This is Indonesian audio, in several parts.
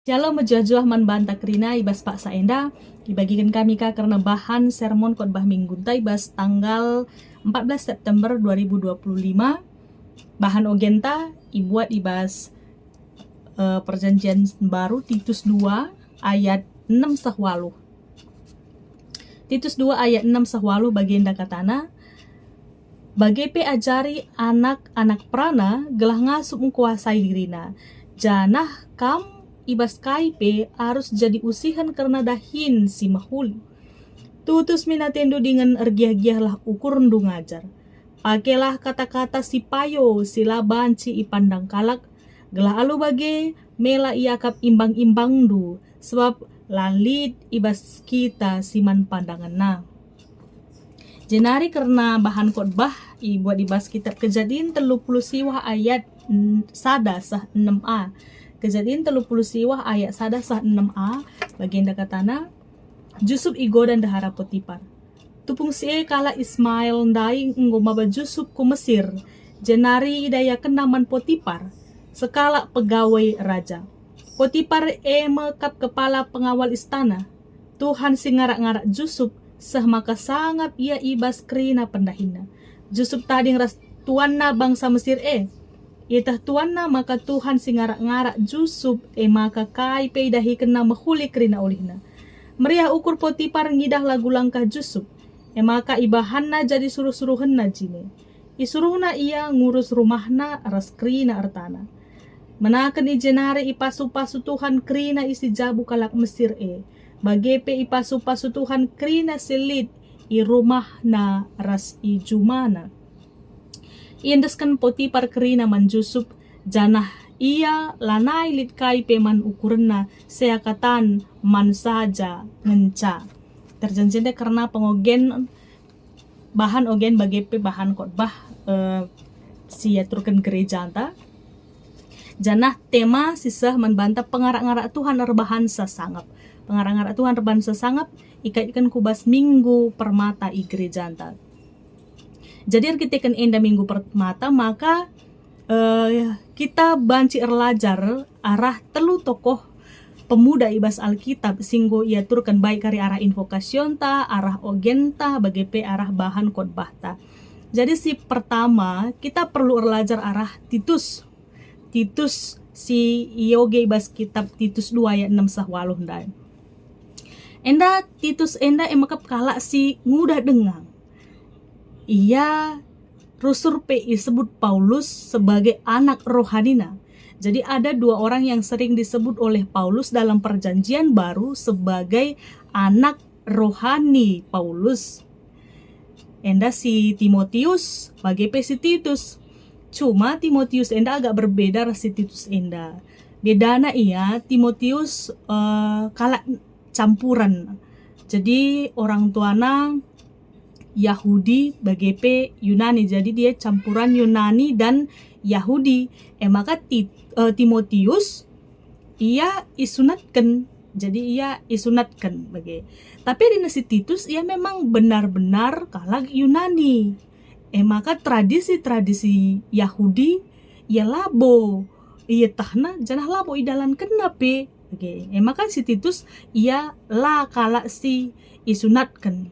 Jalo menjuah-juah membantah kerina ibas Pak Saenda dibagikan kami karena bahan sermon khotbah minggu ibas tanggal 14 September 2025. Bahan ogenta ibuat ibas perjanjian baru Titus 2 ayat 6 sahwalu. Titus 2 ayat 6 sahwalu bagian katana bagepe ajari anak-anak prana gelah ngasup mengkuasai dirina. Janah kam ibas kaipe harus jadi usihan karena dahin si mahuli. Tutus minatendo dengan ergiah-giah lah ukur ndu ngajar. Pakelah kata-kata si payo sila banci ipandang kalak. Gelah alu bage mela iakap imbang-imbang du. Sebab lalit ibas kita siman pandangan na. Jenari karena bahan khotbah buat ibas kitab Kejadian 30 siwah ayat sada sah 6a. Kejadian 30 siwah ayat sada sah 6a bagian katana Jusuf igo dan dahara Potipar. Tupung sie kala Ismail ndai ngomaba Jusuf ku Mesir. Jenari idaya kenaman Potipar sekala pegawai raja. Potipar mekap kepala pengawal istana. Tuhan singarak-ngarak Jusuf sah maka sangap ia ibas krina pendahina. Jusuf tading ras tuanna bangsa Mesir Itah tuanna maka Tuhan singarak-ngarak Jusuf maka kai peidahi kena mahuli krina olihna. Meriah ukur Potipar ngidah lagu langkah Jusuf. Maka ibahanna jadi suruh-suruhenna jine. Isuruhna ia ngurus rumahna ras krina artana. Menaken ijenare ipasu-pasu Tuhan krina isi jabu kalak Mesir Bagepe ipasu-pasu Tuhan krina silit i rumahna ras i jumana. Iendeskan Potipar kerina man Jusuf janah ia lanai lit kai peman ukurna seakatan man saja ngenca. Terjanjende karena pengogen bahan ogen bagepe bahan khotbah siaturkan gereja anta. Janah tema sisah membantah pengarak-ngarak Tuhan rebahan sesangap. Pengarak-ngarak Tuhan rebahan sesangap ikaitkan kubas minggu permata i gereja anta. Jadi kita kan enda minggu permata maka kita banci erlajar arah telu tokoh pemuda ibas Alkitab singgo ia turkan baik kari arah invokasion ta, arah ogenta, bagepe arah bahan khotbah ta. Jadi si pertama kita perlu erlajar arah Titus. Titus si yoge ibas kitab Titus 2 ayat 6 sahwaluh ndai. Enda Titus enda emakap kala si ngudah dengang. Ia rusur PI sebut Paulus sebagai anak rohanina. Jadi ada dua orang yang sering disebut oleh Paulus dalam perjanjian baru sebagai anak rohani Paulus. Enda si Timotius bagi si Titus. Cuma Timotius enda agak berbeda si Titus enda. Bedana ia Timotius kala campuran. Jadi orang tuana Yahudi bagepe Yunani, jadi dia campuran Yunani dan Yahudi. Maka Timotius ia isunatkan, jadi ia isunatkan bagai. Tapi di nasi Titus ia memang benar-benar kalah Yunani. Maka tradisi-tradisi Yahudi ia labo, ia tahna janah labo idalan kenape. Oke, maka si Titus ia la kalah si isunatkan.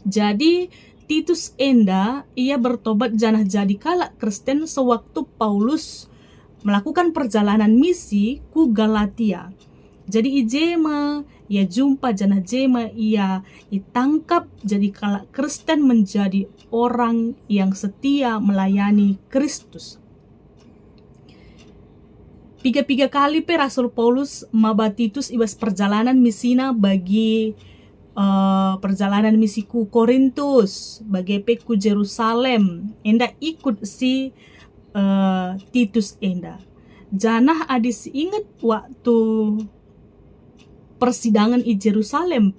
Jadi Titus enda ia bertobat janah jadi kalak Kristen sewaktu Paulus melakukan perjalanan misi ku Galatia. Jadi ijema ia jumpa janah jema ia ditangkap jadi kalak Kristen menjadi orang yang setia melayani Kristus. Tiga kali Rasul Paulus maba Titus ibas perjalanan misina bagi perjalanan misiku Korintus bagepe ku Jerusalem enda ikut si Titus enda. Janah adis ingat waktu persidangan i Jerusalem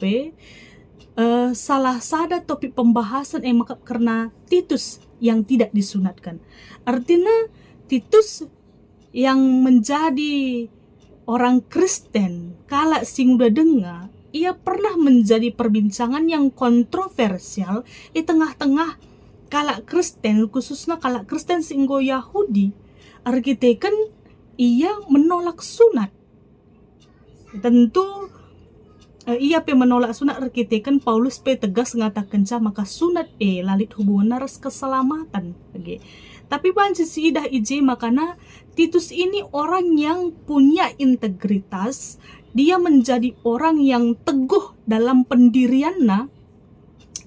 salah sada topik pembahasan makap karena Titus yang tidak disunatkan. Artinya Titus yang menjadi orang Kristen kala sing udah dengar ia pernah menjadi perbincangan yang kontroversial di tengah-tengah kalak Kristen, khususnya kalak Kristen singgo Yahudi. Arkiteken ia menolak sunat. Tentu ia pe menolak sunat arkiteken Paulus pe tegas ngatakan maka sunat lalit hubungan naras keselamatan. Okay. Tapi banci si idah ije makana Titus ini orang yang punya integritas, dia menjadi orang yang teguh dalam pendiriannya.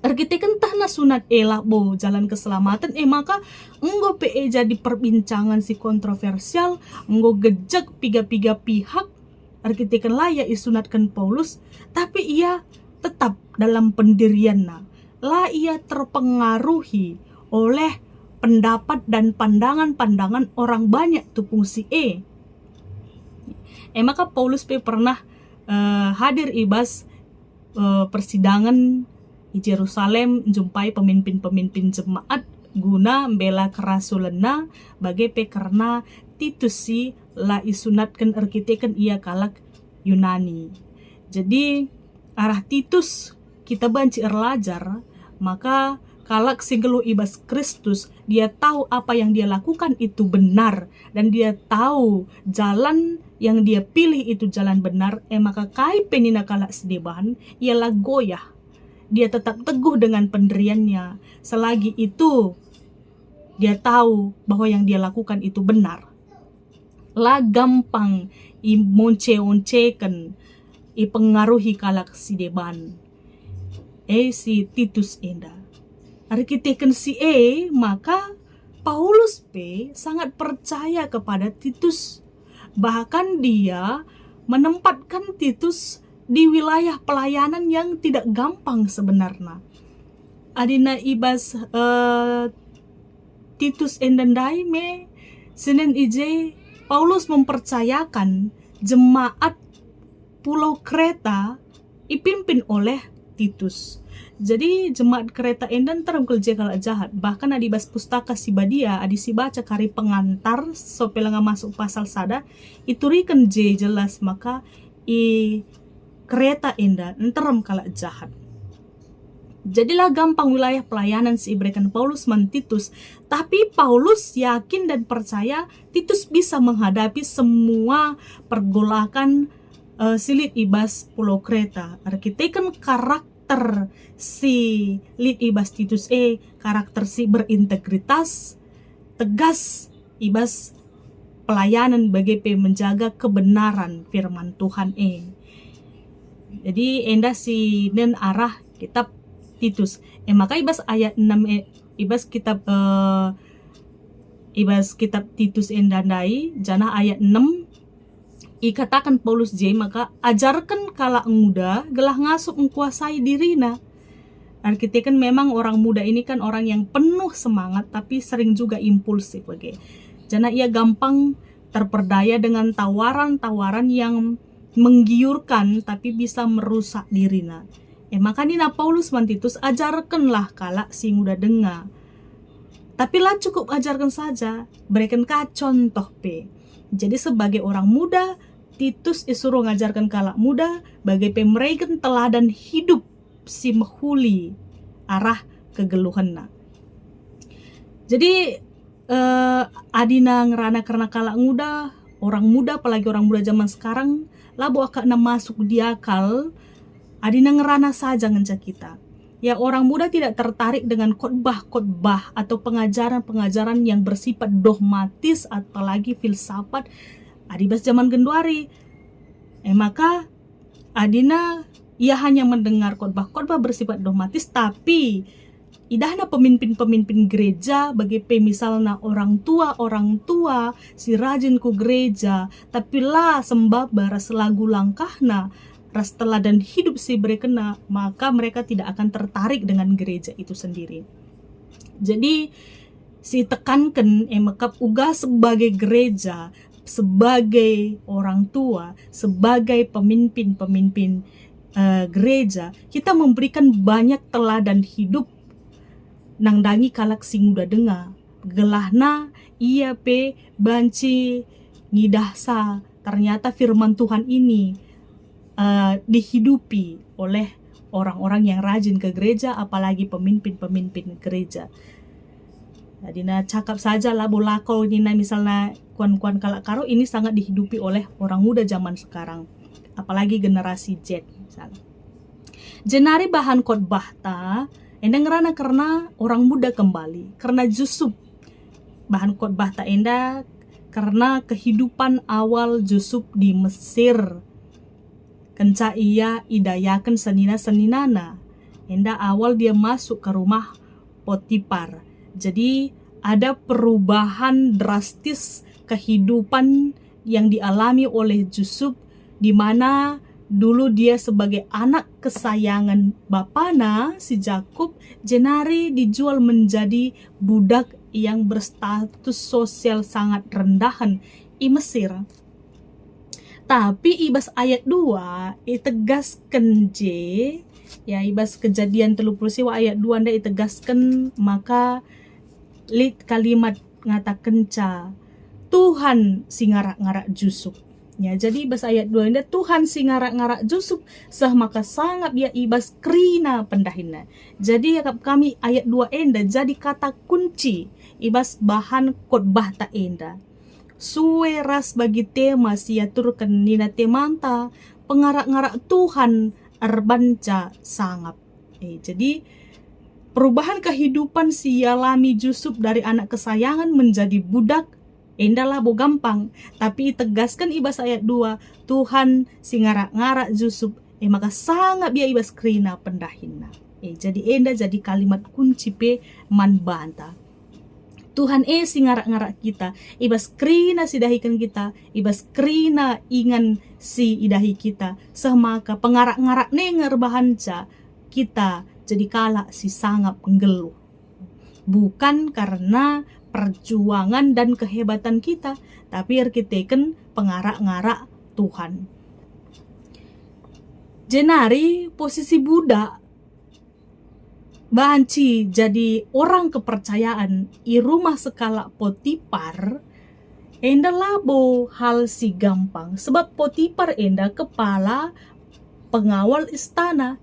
Arkiteken tahna sunat lah bo jalan keselamatan maka enggo pe jadi perbincangan si kontroversial, enggo gejek piga-piga pihak. Arkiteken lah ya isunatkan Paulus, tapi ia tetap dalam pendiriannya. Lah ia terpengaruhi oleh pendapat dan pandangan-pandangan orang banyak tupung si maka Paulus pe pernah hadir ibas persidangan di Yerusalem, jumpai pemimpin-pemimpin jemaat guna membela kerasulanna bagai pe karena Titus si la isunatkan arkiteken ia kalak Yunani. Jadi arah Titus kita banci erlajar, maka kalak singgelu ibas Kristus, dia tahu apa yang dia lakukan itu benar, dan dia tahu jalan yang dia pilih itu jalan benar, maka kai penina kalak sedebahan, ialah goyah. Dia tetap teguh dengan pendiriannya, selagi itu dia tahu bahwa yang dia lakukan itu benar. Lah gampang imonce-oncekan, ipengaruhi kalak sedebahan. Si Titus enda. Arkiteken si maka Paulus P sangat percaya kepada Titus. Bahkan dia menempatkan Titus di wilayah pelayanan yang tidak gampang sebenarnya. Adina ibas Titus endandai me Senin ije Paulus mempercayakan jemaat Pulau Kreta dipimpin oleh Titus. Jadi jemaat Kreta endan terang kerja kalak jahat. Bahkan adibas pustaka si badia adi si baca kari pengantar sopelanga masuk pasal sada itu riken jelas maka Kreta endan terang kalak jahat. Jadilah gampang wilayah pelayanan si ibrekan Paulus man Titus, tapi Paulus yakin dan percaya Titus bisa menghadapi semua pergolakan silit ibas Pulau Kreta. Arkiteken karakter si lit ibas Titus karakter si berintegritas, tegas ibas pelayanan bagi menjaga kebenaran firman Tuhan Jadi endah si nen arah kitab Titus. Maka ibas ayat 6 ibas kitab Titus endandai jana ayat 6 ikatakan Paulus maka ajarkan kalak muda gelah ngasup mengkuasai dirina. Arkiteken memang orang muda ini kan orang yang penuh semangat tapi sering juga impulsif jana ia gampang terperdaya dengan tawaran-tawaran yang menggiurkan tapi bisa merusak dirina. Maka nina Paulus man Titus ajarkanlah kalak si muda dengar. Tapi lah cukup ajarkan saja, berikan contoh Jadi sebagai orang muda, Titus disuruh ngajarkan kalak muda bagai mereka teladan hidup si mehuli arah kegeluhanna. Jadi adina ngerana karena kalak muda, orang muda apalagi orang muda zaman sekarang labu akan masuk di akal adina ngerana saja ngencak kita. Ya orang muda tidak tertarik dengan khotbah-khotbah atau pengajaran-pengajaran yang bersifat dogmatis atau lagi filsafat adibas zaman genduari. Maka adina ia hanya mendengar khotbah-khotbah bersifat dogmatis, tapi idahna pemimpin-pemimpin gereja bagi misalnya orang tua si rajin ku gereja, tapi lah sembah selagu langkahna ras teladan hidup si berekena, maka mereka tidak akan tertarik dengan gereja itu sendiri. Jadi si tekankan mekap uga sebagai gereja, sebagai orang tua, sebagai pemimpin gereja, kita memberikan banyak teladan hidup nang dangi kalak sing muda dengar. Gelahna ia banci ngidahsa ternyata firman Tuhan ini dihidupi oleh orang-orang yang rajin ke gereja, apalagi pemimpin-pemimpin gereja. Jadi cakap saja lah bolako nina misalnya kuan-kuan kalak karo ini sangat dihidupi oleh orang muda zaman sekarang. apalagi generasi Z misalnya. Jenari bahan khotbah ta enda ngerana karena orang muda kembali, karena Yusuf bahan khotbah ta enda karena kehidupan awal Yusuf di Mesir. Kenca ia idayakan senina-seninana. Enda awal dia masuk ke rumah Potifar. Jadi ada perubahan drastis kehidupan yang dialami oleh Yusuf, di mana dulu dia sebagai anak kesayangan bapana si Yakub, jenari dijual menjadi budak yang berstatus sosial sangat rendahan di Mesir. Tapi ibas ayat 2 itegaskan ya ibas kejadian 30 ayat 2 anda itegaskan maka kalimat ngatakan Tuhan si ngarak-ngarak Yusuf. Ya, jadi ibas ayat 2 ini Tuhan si ngarak-ngarak Yusuf sah maka sangat dia ibas krina pendahina. Jadi kami ayat 2 enda jadi kata kunci ibas bahan khotbah ta enda. Suwe ras bagi tema siaturkan nina temanta pengarak-ngarak Tuhan arbanca sangap. Jadi perubahan kehidupan si alami Yusuf dari anak kesayangan menjadi budak endalah bo gampang, tapi tegaskan ibas ayat 2 Tuhan si ngarak-ngarak Yusuf maka sangat dia ibas krina pendahina. Jadi enda jadi kalimat kunci pe man banta. Tuhan si ngarak-ngarak kita, ibas krina si dahikan kita, ibas krina ingan si idahi kita, semaka pengarak-ngarak nenger bahanca kita jadi kala si sangap ngeluh. Bukan karena perjuangan dan kehebatan kita, tapi arkiteken pengarak-ngarak Tuhan. Jenari posisi budak banci jadi orang kepercayaan i rumah sekala Potifar enda labo hal si gampang, sebab Potifar enda kepala pengawal istana.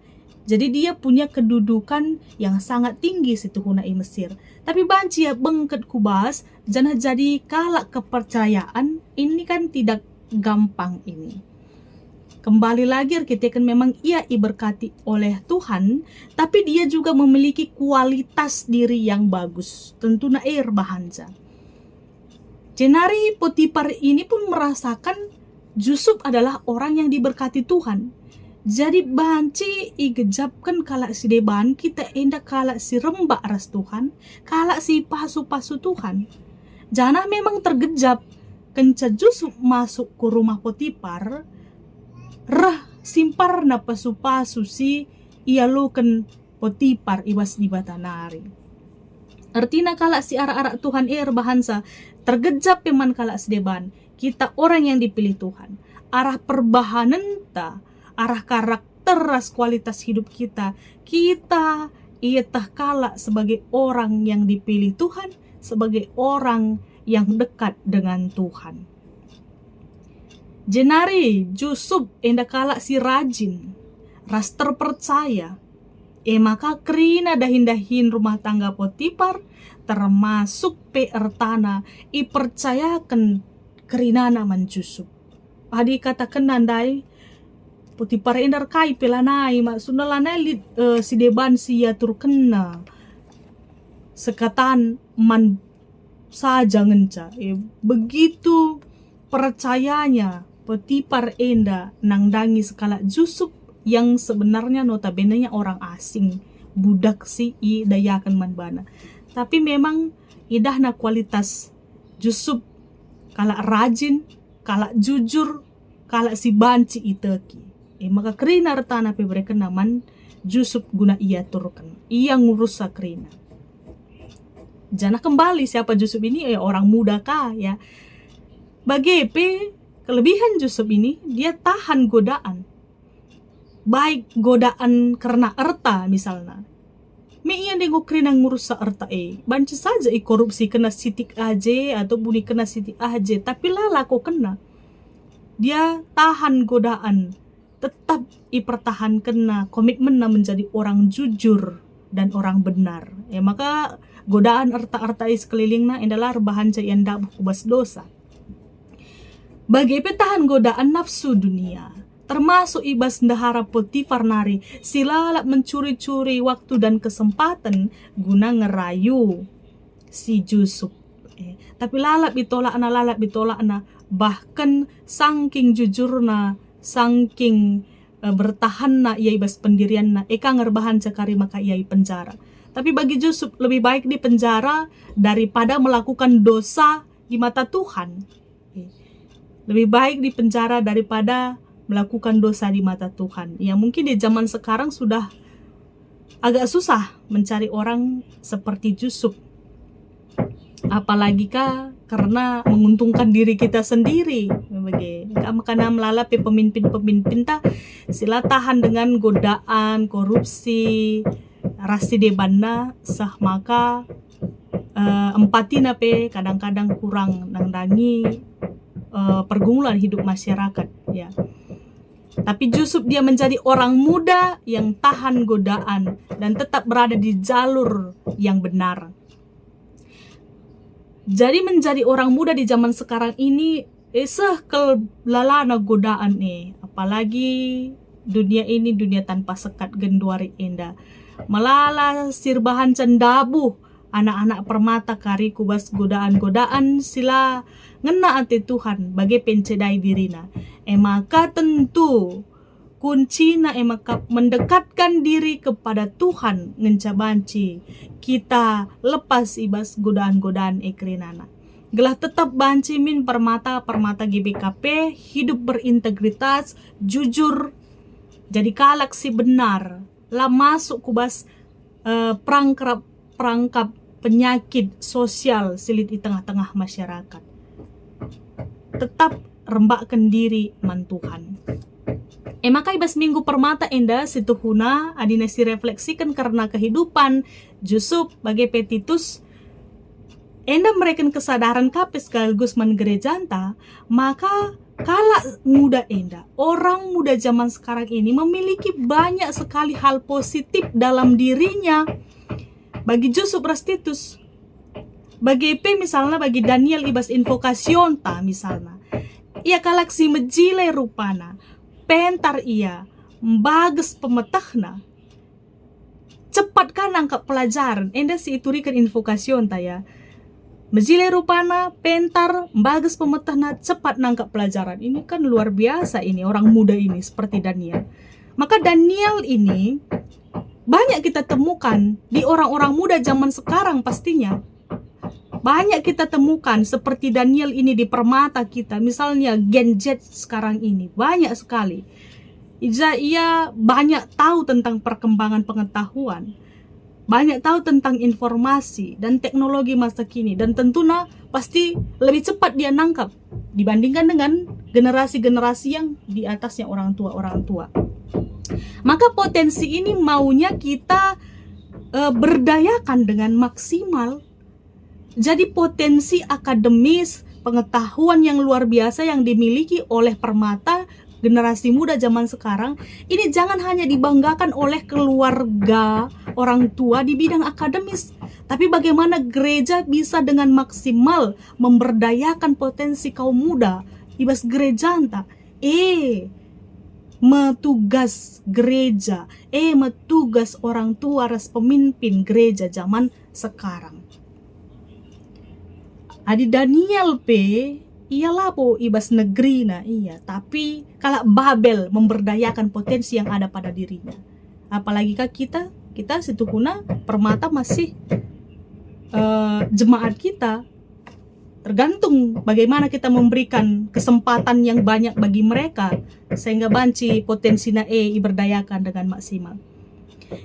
Jadi dia punya kedudukan yang sangat tinggi situ huna i Mesir. Tapi banci ya bengket kubas, jangan jadi kalak kepercayaan, ini kan tidak gampang ini. Kembali lagi kita kan memang ia diberkati oleh Tuhan, tapi dia juga memiliki kualitas diri yang bagus. Tentu nair bahanza. Jenari Potifar ini pun merasakan Yusuf adalah orang yang diberkati Tuhan. Jadi banci igejapkan kalak si deban kita enda kalak si rembak ras Tuhan, kalak si pasu-pasu Tuhan. Jana memang tergejap kenca Yusuf masuk ke rumah Potifar, rah simpar na pasu-pasu si ialukan Potifar ibas di batanari. Artinya kalak si arak-arak Tuhan bahansa tergejap peman kalak si deban kita orang yang dipilih Tuhan. Arah perbahanan ta, arah karakter ras kualitas hidup kita ietah kalak sebagai orang yang dipilih Tuhan, sebagai orang yang dekat dengan Tuhan. Jenari Yusuf enda kalak si rajin, ras terpercaya. Maka krina dahin-dahin rumah tangga Potifar termasuk ertana ipercayakan krina naman Yusuf. Adi katakan nandai Potifar endar kai pelanai maksudnya lanai si deban si yatur kena sekatan man saja ngenca. Begitu percayanya Potifar enda nangdangi sekala Yusuf yang sebenarnya notabene-nya orang asing, budak si dayakan manbana. Tapi memang idahna kualitas Yusuf kala rajin, kala jujur, kala si banci iteki. Maka krina retana pe mereka naman Yusuf guna ia turkan. Ia ngurus sakrina. Jana kembali siapa Yusuf ini orang muda kah ya. Bagi kelebihan Yusuf ini dia tahan godaan. Baik godaan karena erta misalnya. Me iya dengo krina ngurus sa erta banci saja korupsi kena sitik aja atau buni kena sitik aja tapi lala kok kena. Dia tahan godaan, tetap ipertahankan komitmen menjadi orang jujur dan orang benar. Maka godaan erta-erta sekelilingna adalah bahan yang dak kubas dosa. Bagi petahan godaan nafsu dunia, termasuk ibas ndahara Potifar nari, silalap mencuri-curi waktu dan kesempatan guna ngerayu si Yusuf. Tapi lalap ditolak na, bahkan saking jujurna, saking bertahanna ia ibas pendirianna, eka ngerbahan cakari maka ia penjara. Tapi bagi Yusuf lebih baik di penjara daripada melakukan dosa di mata Tuhan. Lebih baik di penjara daripada melakukan dosa di mata Tuhan. Ya mungkin di zaman sekarang sudah agak susah mencari orang seperti Yusuf. Apalagi karena menguntungkan diri kita sendiri. Karena melalapi pemimpin-pemimpin sila tahan dengan godaan, korupsi, rasi debanna sah maka empati nape kadang-kadang kurang nangdangi pergumulan hidup masyarakat ya. Tapi Yusuf dia menjadi orang muda yang tahan godaan dan tetap berada di jalur yang benar. Jadi menjadi orang muda di zaman sekarang ini kelalana godaan apalagi dunia ini dunia tanpa sekat genduari indah. Melala sirbahan cendabu anak-anak permata kari kubas godaan-godaan sila ngena ante Tuhan bagi pencedai dirina. Maka tentu kuncina maka mendekatkan diri kepada Tuhan ngencabanci kita lepas ibas godaan-godaan ekrinana. Gelah tetap banci min permata GBKP hidup berintegritas, jujur, jadi kalak si benar. Lah masuk kubas perangkap penyakit sosial silit di tengah-tengah masyarakat. Tetap rembakkan diri man Tuhan. Maka ibas minggu permata enda situhuna adina si refleksikan karena kehidupan Yusuf bagai petitus enda mereka kesadaran kapes sekaligus man gerejanta, maka kala muda enda, orang muda zaman sekarang ini memiliki banyak sekali hal positif dalam dirinya. Bagi Yusuf Restitus, bagi EP misalnya, bagi Daniel ibas invokasion misalnya, ia kalak si mejile rupana, pentar ia, bagus pemetahna, cepat kan nangkap pelajaran, enda si iturikan invokasion ya. Mejile rupana, pentar, bagus pemetahna, cepat nangkap pelajaran. Ini kan luar biasa ini, orang muda ini seperti Daniel. Maka Daniel ini banyak kita temukan di orang-orang muda zaman sekarang pastinya. Banyak kita temukan seperti Daniel ini di permata kita. Misalnya Gen Z sekarang ini, banyak sekali. Ia banyak tahu tentang perkembangan pengetahuan. Banyak tahu tentang informasi dan teknologi masa kini, dan tentunya pasti lebih cepat dia nangkap dibandingkan dengan generasi-generasi yang di atasnya orang tua. Maka potensi ini maunya kita berdayakan dengan maksimal. Jadi potensi akademis, pengetahuan yang luar biasa yang dimiliki oleh permata generasi muda zaman sekarang ini jangan hanya dibanggakan oleh keluarga, orang tua di bidang akademis, tapi bagaimana gereja bisa dengan maksimal memberdayakan potensi kaum muda ibas gereja metugas gereja, metugas orang tua ras pemimpin gereja zaman sekarang. Adi Daniel iyalah po ibas negeri tapi kalau Babel memberdayakan potensi yang ada pada dirinya. Apalagi kita situhuna permata masih jemaat kita tergantung bagaimana kita memberikan kesempatan yang banyak bagi mereka sehingga banci potensina iberdayakan dengan maksimal.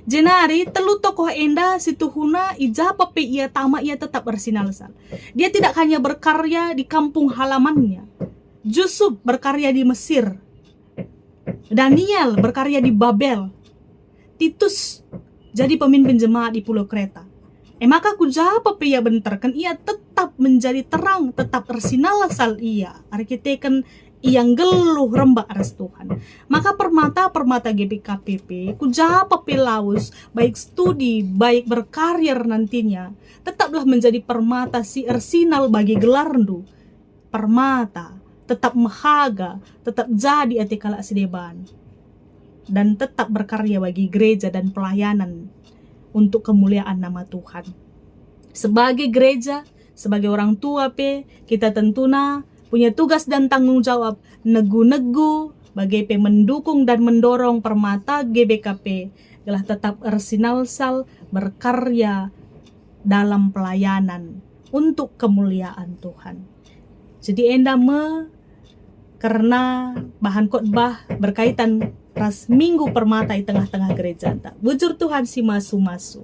Jenari telu tokoh enda situhuna ijapa ia tama ia tetap bersinalsal. Dia tidak hanya berkarya di kampung halamannya. Yusuf berkarya di Mesir. Daniel berkarya di Babel. Titus jadi pemimpin jemaat di Pulau Kreta. Maka kujapa ia benterkan ia tetap menjadi terang, tetap bersinalsal ia. Arkiteken yang geluh rembak aras Tuhan. Maka permata GBKPP kujapa pelaus baik studi baik berkarir nantinya tetaplah menjadi permata si ersinal bagi gelarndu permata tetap mahaga, tetap jadi ati kala sideban, dan tetap berkarya bagi gereja dan pelayanan untuk kemuliaan nama Tuhan. Sebagai gereja, sebagai orang tua kita tentunya punya tugas dan tanggung jawab negu-negu bagi mendukung dan mendorong Permata GBKP telah tetap ersinalsal berkarya dalam pelayanan untuk kemuliaan Tuhan. Jadi karena bahan khotbah berkaitan ras Minggu Permata di tengah-tengah gereja. Bujur Tuhan si masu-masu.